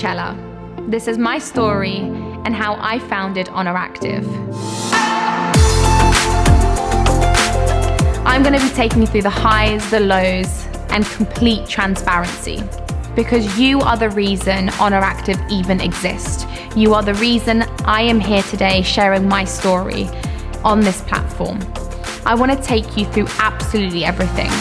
Cela. This is my story and how I founded Oner Active. I'm going to be taking you through the highs, the lows, and complete transparency. Because you are the reason Oner Active even exists. You are the reason I am here today sharing my story on this platform. I want to take you through absolutely everything.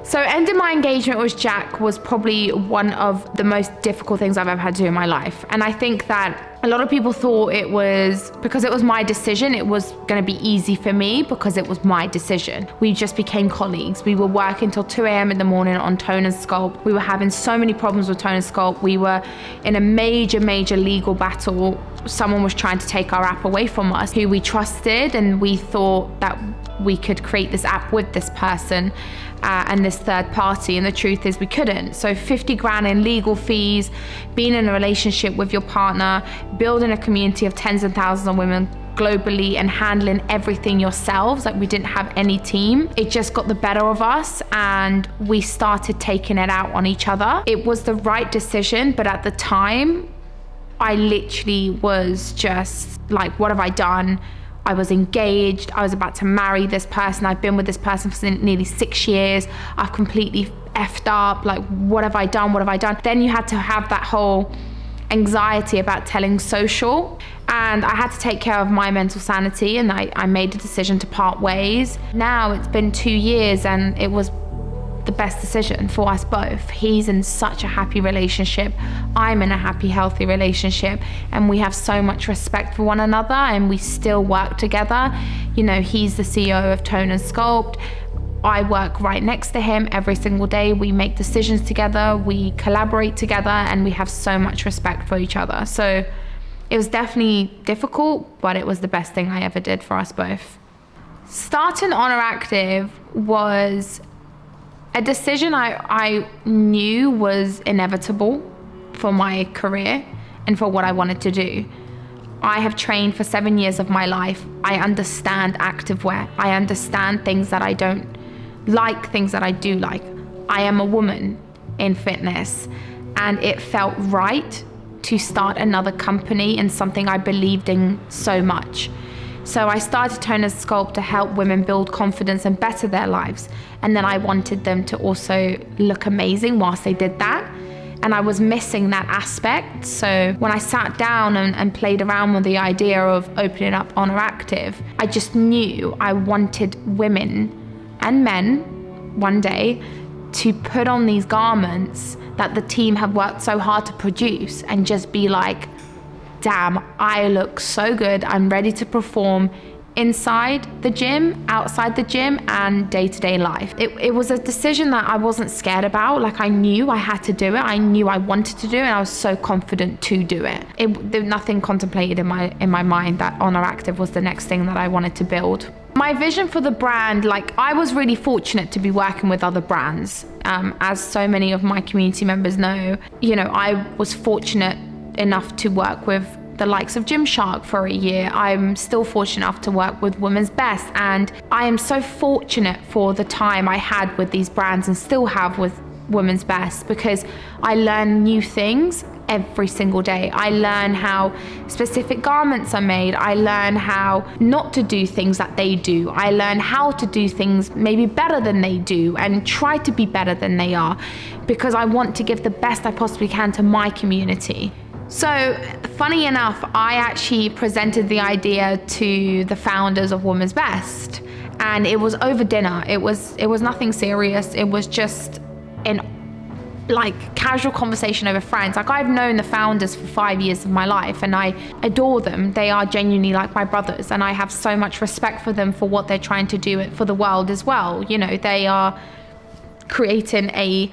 So ending my engagement with Jack was probably one of the most difficult things I've ever had to do in my life. And I think that a lot of people thought it was, because it was my decision, it was going to be easy for me because it was my decision. We just became colleagues. We were working till 2 a.m. in the morning on Tone and Sculpt. We were having so many problems with Tone and Sculpt. We were in a major legal battle. Someone was trying to take our app away from us, who we trusted, and we thought that we could create this app with this person and this third party, and the truth is we couldn't. So 50 grand in legal fees, being in a relationship with your partner, building a community of tens and thousands of women globally and handling everything yourselves, like we didn't have any team. It just got the better of us and we started taking it out on each other. It was the right decision, but at the time, I literally was just like, what have I done? I was engaged, I was about to marry this person, I've been with this person for nearly 6 years, I've completely effed up, like what have I done, what have I done? Then you had to have that whole anxiety about telling social, and I had to take care of my mental sanity, and I made a decision to part ways. Now it's been 2 years and it was the best decision for us both. He's in such a happy relationship, I'm in a happy, healthy relationship, and we have so much respect for one another and we still work together. You know, he's the CEO of Tone and Sculpt. I work right next to him every single day. We make decisions together, we collaborate together, and we have so much respect for each other. So it was definitely difficult, but it was the best thing I ever did for us both. Starting Oner Active was a decision I knew was inevitable for my career and for what I wanted to do. I have trained for 7 years of my life. I understand activewear. I understand things that I don't like, things that I do like. I am a woman in fitness, and it felt right to start another company in something I believed in so much. So I started Tone and Sculpt to help women build confidence and better their lives. And then I wanted them to also look amazing whilst they did that. And I was missing that aspect. So when I sat down and played around with the idea of opening up Oner Active, I just knew I wanted women and men one day to put on these garments that the team have worked so hard to produce and just be like, damn, I look so good. I'm ready to perform inside the gym, outside the gym, and day-to-day life. It was a decision that I wasn't scared about. Like, I knew I had to do it. I knew I wanted to do it, and I was so confident to do it. There was nothing contemplated in my mind that Oner Active was the next thing that I wanted to build. My vision for the brand, like, I was really fortunate to be working with other brands. As so many of my community members know, you know, I was fortunate enough to work with the likes of Gymshark for a year. I'm still fortunate enough to work with Women's Best, and I am so fortunate for the time I had with these brands and still have with Women's Best, because I learn new things every single day. I learn how specific garments are made. I learn how not to do things that they do. I learn how to do things maybe better than they do and try to be better than they are, because I want to give the best I possibly can to my community. So funny enough, I actually presented the idea to the founders of Women's Best, and it was over dinner. It was nothing serious. It was just an like casual conversation over friends. Like, I've known the founders for 5 years of my life and I adore them. They are genuinely like my brothers, and I have so much respect for them for what they're trying to do for the world as well. You know, they are creating a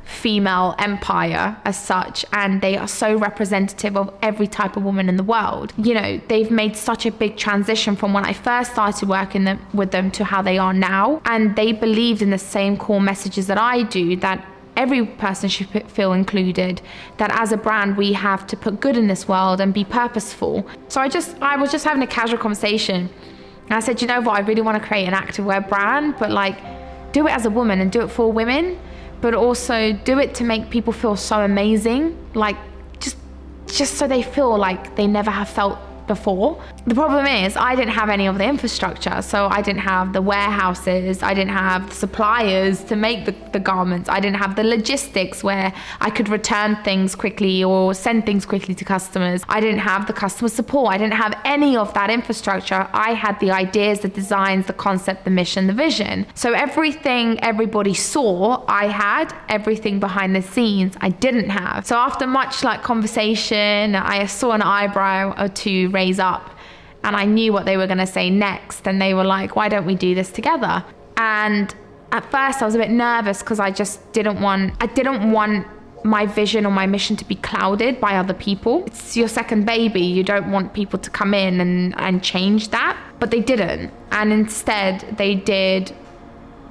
female empire as such, and they are so representative of every type of woman in the world. You know, they've made such a big transition from when I first started working with them to how they are now, and they believed in the same core messages that I do, that every person should feel included, that as a brand we have to put good in this world and be purposeful. So I was just having a casual conversation, And I said, you know what, I really want to create an activewear brand, but like do it as a woman and do it for women, but also do it to make people feel so amazing, like just so they feel like they never have felt before. The problem is I didn't have any of the infrastructure, so I didn't have the warehouses, I didn't have the suppliers to make the garments, I didn't have the logistics where I could return things quickly or send things quickly to customers. I didn't have the customer support, I didn't have any of that infrastructure. I had the ideas, the designs, the concept, the mission, the vision. So everything everybody saw, I had. Everything behind the scenes, I didn't have. So after much like conversation, I saw an eyebrow or two raise up, and I knew what they were going to say next, and they were like, why don't we do this together? And at first I was a bit nervous because I didn't want my vision or my mission to be clouded by other people. It's your second baby, you don't want people to come in and change that, but they didn't. And instead they did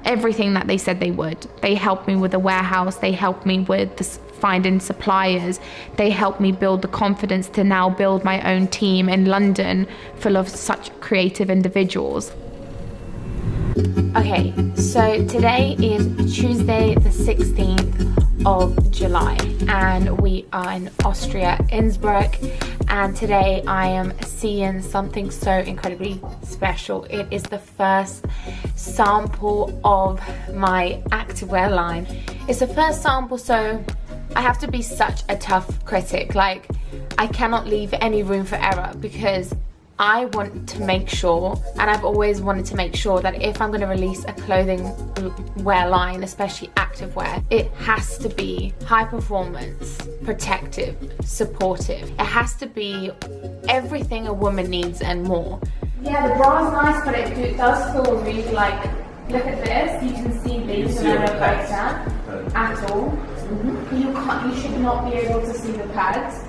everything that they said they would. They helped me with the warehouse, they helped me with finding suppliers, they helped me build the confidence to now build my own team in London full of such creative individuals. Okay, so today is Tuesday the 16th of July and we are in Austria, Innsbruck, and today I am seeing something so incredibly special. It is the first sample of my activewear line. It's the first sample, so I have to be such a tough critic. Like, I cannot leave any room for error because I want to make sure, and I've always wanted to make sure, that if I'm going to release a clothing wear line, especially activewear, it has to be high performance, protective, supportive. It has to be everything a woman needs and more. Yeah, the bra is nice, but it does feel really like, look at this, you can see these and I don't like that at all. You should not be able to see the pads.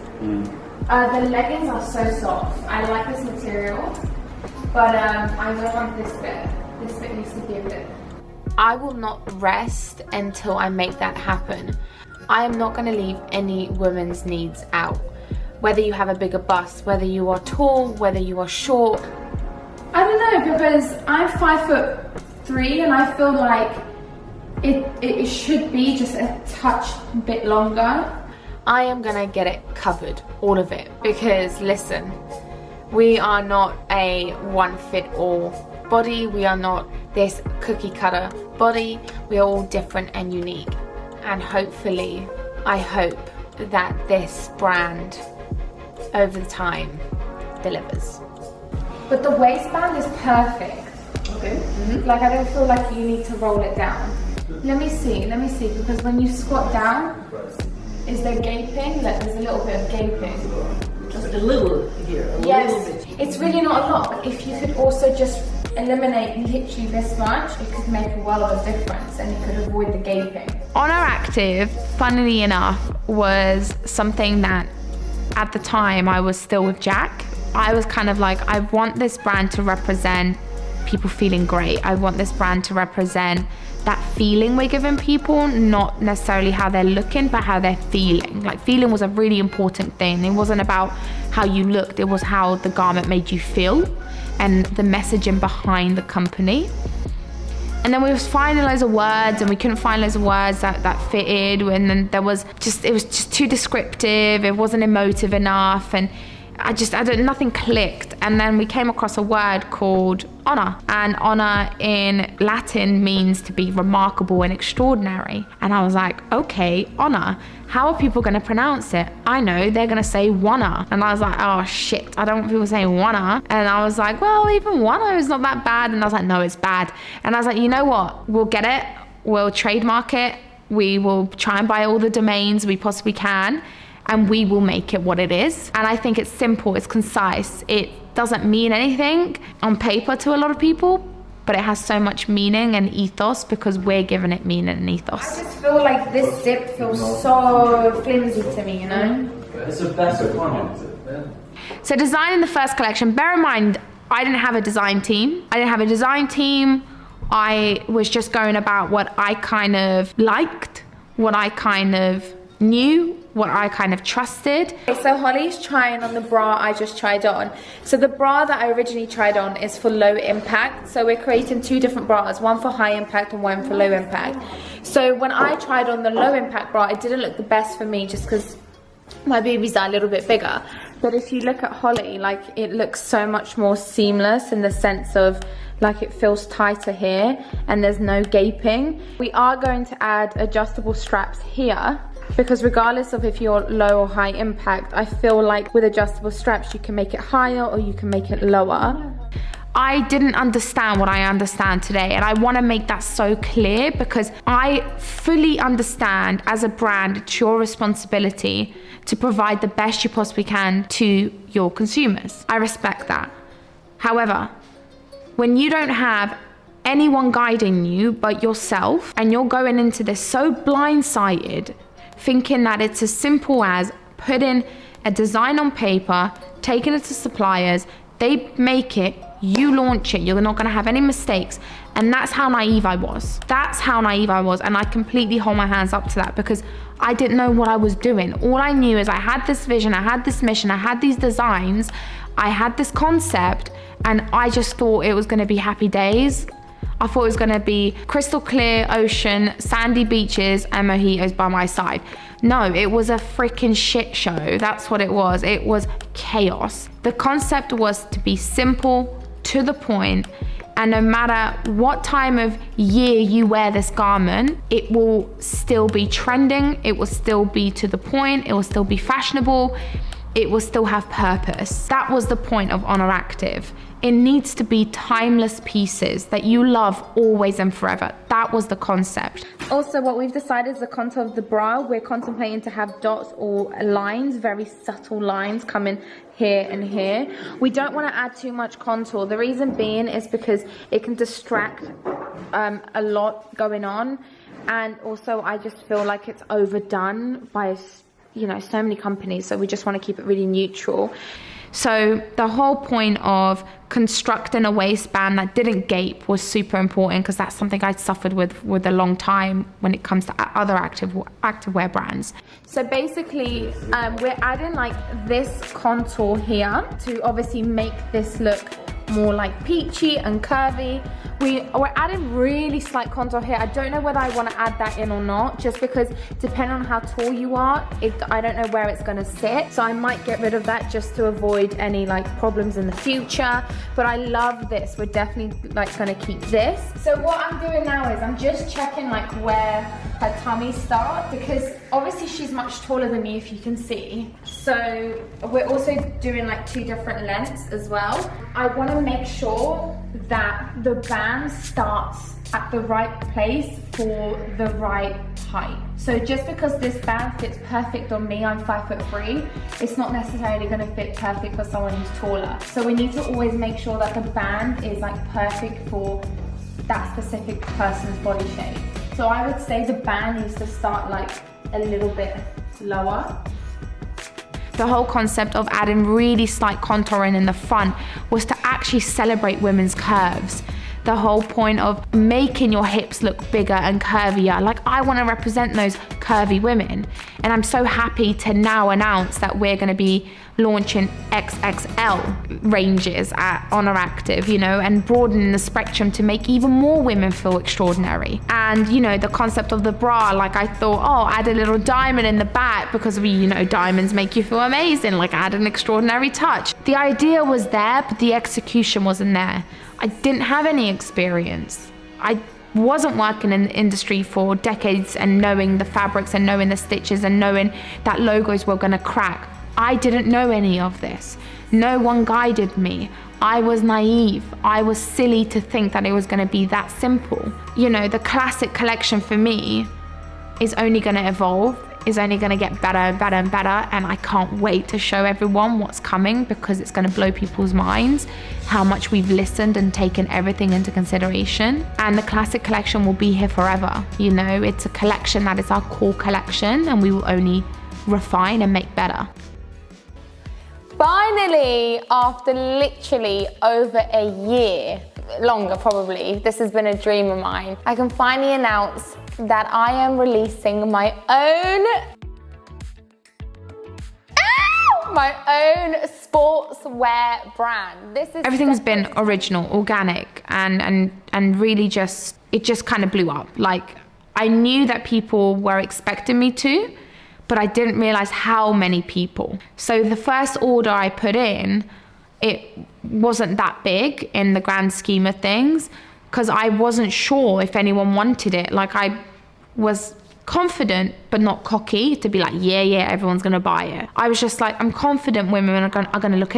The leggings are so soft. I like this material, but I don't want this bit. This bit needs to be a bit. I will not rest until I make that happen. I am not going to leave any women's needs out. Whether you have a bigger bust, whether you are tall, whether you are short. I don't know, because I'm 5'3" and I feel like it should be just a touch bit longer. I am gonna get it covered, all of it, because listen, we are not a one-fit-all body, we are not this cookie-cutter body, we are all different and unique. And hopefully, I hope that this brand, over the time, delivers. But the waistband is perfect. Okay. Like, I don't feel like you need to roll it down. Let me see, because when you squat down, is there gaping? Like, there's a little bit of gaping. Just a little here, a little bit. It's really not a lot, but if you could also just eliminate literally this much, it could make a world of difference and you could avoid the gaping. Oner Active, funnily enough, was something that at the time I was still with Jack. I was kind of like, I want this brand to represent people feeling great. I want this brand to represent that feeling we're giving people, not necessarily how they're looking, but how they're feeling. Like, feeling was a really important thing. It wasn't about how you looked, it was how the garment made you feel and the messaging behind the company. And then we was finding loads of words and we couldn't find loads of words that fitted, and then it was just too descriptive, it wasn't emotive enough, and nothing clicked. And then we came across a word called honor, and honor in Latin means to be remarkable and extraordinary. And I was like, okay, honor, how are people going to pronounce it? I know, they're going to say wanna. And I was like, oh shit, I don't want people saying wanna. And I was like, well, even wanna is not that bad. And I was like, no, it's bad. And I was like, you know what, we'll get it, we'll trademark it, we will try and buy all the domains we possibly can, and we will make it what it is. And I think it's simple, it's concise. It doesn't mean anything on paper to a lot of people, but it has so much meaning and ethos because we're giving it meaning and ethos. I just feel like this zip feels so flimsy to me, you know? It's a better one. So designing the first collection, bear in mind, I didn't have a design team. I was just going about what I kind of liked, what I kind of knew, what I kind of trusted. Okay, so Holly's trying on the bra I just tried on. So the bra that I originally tried on is for low impact. So we're creating two different bras, one for high impact and one for low impact. So when I tried on the low impact bra, it didn't look the best for me just because my boobies are a little bit bigger. But if you look at Holly, like, it looks so much more seamless in the sense of like it feels tighter here and there's no gaping. We are going to add adjustable straps here because regardless of if you're low or high impact, I feel like with adjustable straps you can make it higher or you can make it lower. I didn't understand what I understand today, and I want to make that so clear because I fully understand as a brand it's your responsibility to provide the best you possibly can to your consumers. I respect that. However, when you don't have anyone guiding you but yourself, and you're going into this so blindsided, thinking that it's as simple as putting a design on paper, taking it to suppliers, they make it, you launch it, you're not gonna have any mistakes. And that's how naive I was. That's how naive I was, and I completely hold my hands up to that because I didn't know what I was doing. All I knew is I had this vision, I had this mission, I had these designs, I had this concept, and I just thought it was gonna be happy days. I thought it was gonna be crystal clear ocean, sandy beaches, and mojitos by my side. No, it was a freaking shit show. That's what it was. It was chaos. The concept was to be simple, to the point, and no matter what time of year you wear this garment, it will still be trending, it will still be to the point, it will still be fashionable, it will still have purpose. That was the point of Oner Active. It needs to be timeless pieces that you love always and forever. That was the concept. Also, what we've decided is the contour of the bra. We're contemplating to have dots or lines, very subtle lines coming here and here. We don't want to add too much contour. The reason being is because it can distract a lot going on. And also, I just feel like it's overdone by, you know, so many companies. So we just want to keep it really neutral. So the whole point of constructing a waistband that didn't gape was super important because that's something I'd suffered with a long time when it comes to other activewear brands. So basically, we're adding like this contour here to obviously make this look more like peachy and curvy. We're adding really slight contour here. I don't know whether I want to add that in or not, just because depending on how tall you are, I don't know where it's going to sit. So I might get rid of that just to avoid any like problems in the future. But I love this. We're definitely like going to keep this. So what I'm doing now is I'm just checking like where her tummy starts, because obviously she's much taller than me, if you can see. So we're also doing like two different lengths as well. I want to make sure that the band starts at the right place for the right height. So just because this band fits perfect on me, I'm 5'3", it's not necessarily going to fit perfect for someone who's taller. So we need to always make sure that the band is like perfect for that specific person's body shape. So I would say the band needs to start like a little bit lower. The whole concept of adding really slight contouring in the front was to actually celebrate women's curves. The whole point of making your hips look bigger and curvier. Like, I want to represent those curvy women. And I'm so happy to now announce that we're going to be launching XXL ranges at Oner Active, you know, and broadening the spectrum to make even more women feel extraordinary. And, you know, the concept of the bra, like I thought, oh, add a little diamond in the back because we, you know, diamonds make you feel amazing, like add an extraordinary touch. The idea was there, but the execution wasn't there. I didn't have any experience. I wasn't working in the industry for decades and knowing the fabrics and knowing the stitches and knowing that logos were gonna crack. I didn't know any of this. No one guided me. I was naive. I was silly to think that it was gonna be that simple. You know, the classic collection for me is only gonna evolve, is only gonna get better and better and better, and I can't wait to show everyone what's coming because it's gonna blow people's minds, how much we've listened and taken everything into consideration. And the classic collection will be here forever. You know, it's a collection that is our core collection and we will only refine and make better. Finally, after literally over a year, longer probably, this has been a dream of mine, I can finally announce that I am releasing my own my own sportswear brand. This is everything's been original, organic, and really it just kind of blew up. Like, I knew that people were expecting me to, but I didn't realize how many people. So the first order I put in, it wasn't that big in the grand scheme of things, because I wasn't sure if anyone wanted it. Like, I was confident but not cocky to be like, yeah, everyone's gonna buy it. I was just like, I'm confident women are gonna look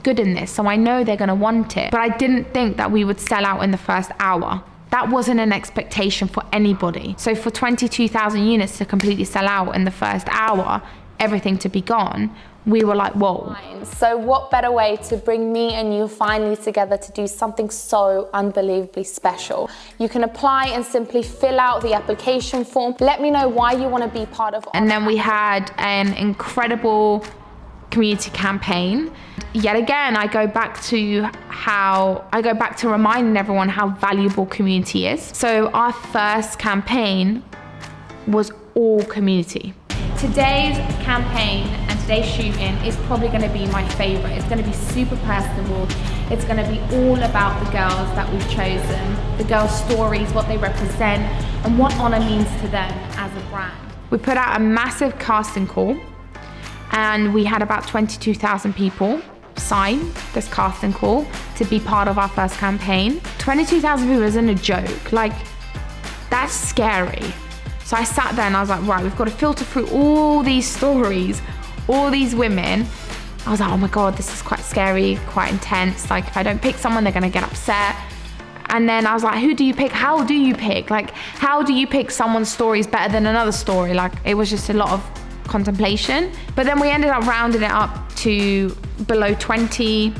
good in this, so I know they're gonna want it. But I didn't think that we would sell out in the first hour. That wasn't an expectation for anybody. So for 22,000 units to completely sell out in the first hour, everything to be gone, we were like, whoa. So what better way to bring me and you finally together to do something so unbelievably special? You can apply and simply fill out the application form. Let me know why you want to be part of. And then we had an incredible community campaign. Yet again, I go back to reminding everyone how valuable community is. So our first campaign was all community. Today's campaign and today's shooting is probably going to be my favorite. It's going to be super personable. It's going to be all about the girls that we've chosen, the girls' stories, what they represent, and what Oner means to them as a brand. We put out a massive casting call, and we had about 22,000 people sign this casting call to be part of our first campaign. 22,000 people isn't a joke. Like, that's scary. So I sat there and I was like, right, we've got to filter through all these stories, all these women. I was like, oh my God, this is quite scary, quite intense. Like, if I don't pick someone, they're gonna get upset. And then I was like, who do you pick? How do you pick? Like, how do you pick someone's story is better than another story? Like, it was just a lot of contemplation. But then we ended up rounding it up to below 20,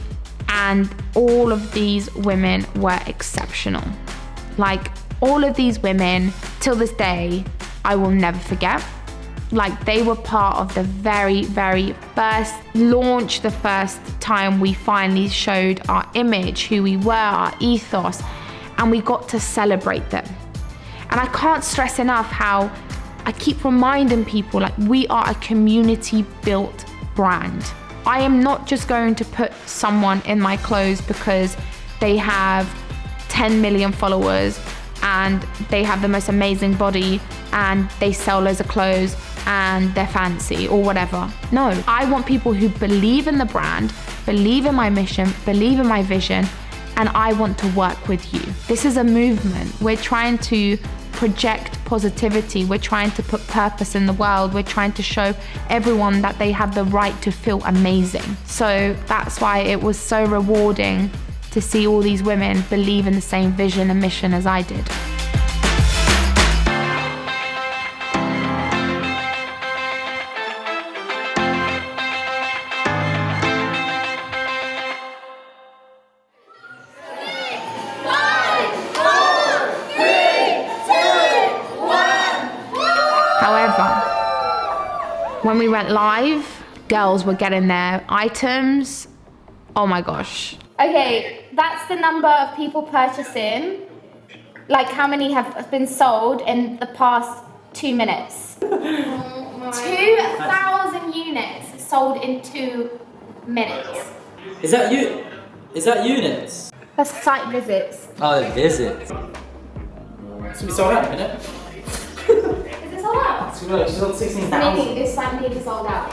and all of these women were exceptional. Like, all of these women, till this day, I will never forget. Like, they were part of the very, very first launch, the first time we finally showed our image, who we were, our ethos, and we got to celebrate them. And I can't stress enough how I keep reminding people, like, we are a community-built brand. I am not just going to put someone in my clothes because they have 10 million followers and they have the most amazing body and they sell loads of clothes and they're fancy or whatever. No, I want people who believe in the brand, believe in my mission, believe in my vision, and I want to work with you. This is a movement. We're trying to project positivity. We're trying to put purpose in the world. We're trying to show everyone that they have the right to feel amazing. So that's why it was so rewarding to see all these women believe in the same vision and mission as I did. When we went live, girls were getting their items. Oh my gosh. Okay, that's the number of people purchasing. Like, how many have been sold in the past 2 minutes? 2,000 units sold in 2 minutes. Is that you? Is that units? That's site visits. Oh, visits. It's gonna be sold out in a minute. Is it sold out? She's on 16,000. It's like nearly sold out.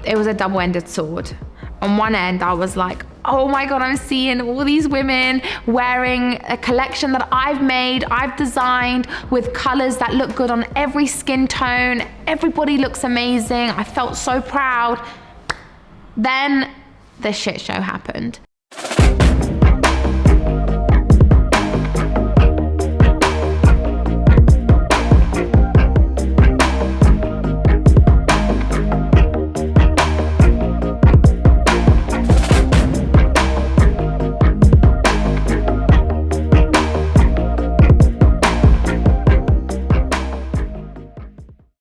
It was a double-ended sword. On one end, I was like, oh my God, I'm seeing all these women wearing a collection that I've made, I've designed with colors that look good on every skin tone. Everybody looks amazing. I felt so proud. Then the shit show happened.